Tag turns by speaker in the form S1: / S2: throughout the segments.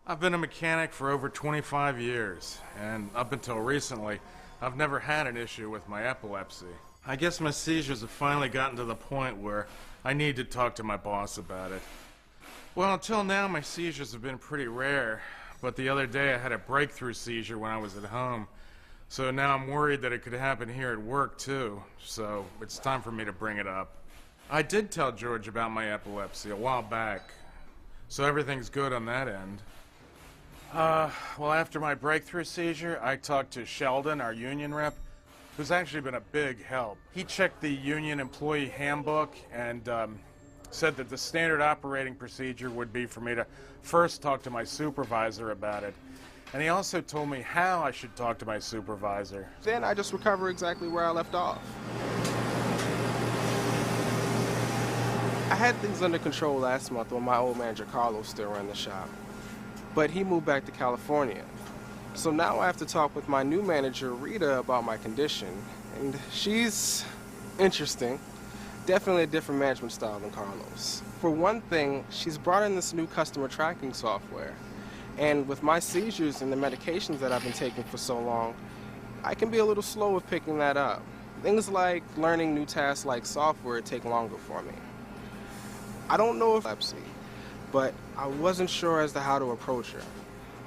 S1: I've been a mechanic for over 25 years, and up until recently, I've never had an issue with my epilepsy. I guess my seizures have finally gotten to the point where I need to talk to my boss about it. Well, until now, my seizures have been pretty rare, but the other day I had a breakthrough seizure when I was at home. So now I'm worried that it could happen here at work, too. So it's time for me to bring it up. I did tell George about my epilepsy a while back, so everything's good on that end. Well, after my breakthrough seizure, I talked to Sheldon, our union rep, who's actually been a big help. He checked the union employee handbook and said that the standard operating procedure would be for me to first talk to my supervisor about it. And he also told me how I should talk to my supervisor.
S2: Then I just recover exactly where I left off. I had things under control last month when my old manager Carlos still ran the shop. But he moved back to California. So now I have to talk with my new manager, Rita, about my condition. And she's interesting. Definitely a different management style than Carlos. For one thing, she's brought in this new customer tracking software. And with my seizures and the medications that I've been taking for so long, I can be a little slow with picking that up. Things like learning new tasks like software take longer for me. I don't know if epilepsy, but I wasn't sure as to how to approach her.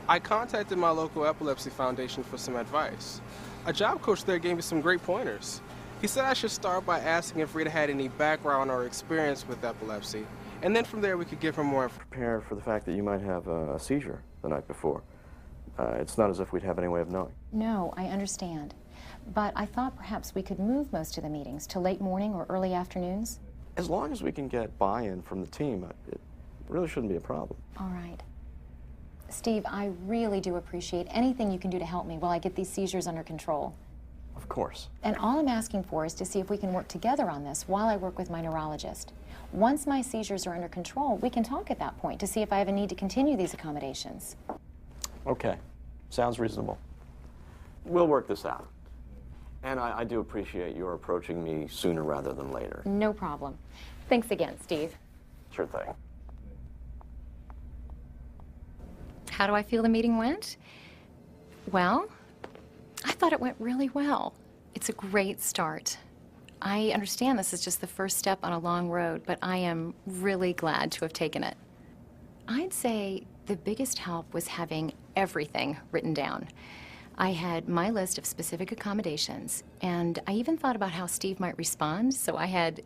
S2: I contacted my local epilepsy foundation for some advice. A job coach there gave me some great pointers. He said I should start by asking if Rita had any background or experience with epilepsy, and then from there we could give her more information.
S3: Prepare for the fact that you might have a seizure the night before. It's not as if we'd have any way of knowing.
S4: No, I understand. But I thought perhaps we could move most of the meetings to late morning or early afternoons.
S3: As long as we can get buy-in from the team, it really shouldn't be a problem.
S4: All right. Steve, I really do appreciate anything you can do to help me while I get these seizures under control.
S3: Of course.
S4: And all I'm asking for is to see if we can work together on this while I work with my neurologist. Once my seizures are under control, we can talk at that point to see if I have a need to continue these accommodations.
S3: Okay. Sounds reasonable. We'll work this out. And I do appreciate your approaching me sooner rather than later.
S4: No problem. Thanks again, Steve.
S3: Sure thing.
S4: How do I feel the meeting went? Well, I thought it went really well. It's a great start. I understand this is just the first step on a long road, but I am really glad to have taken it. I'd say the biggest help was having everything written down. I had my list of specific accommodations, and I even thought about how Steve might respond, so I had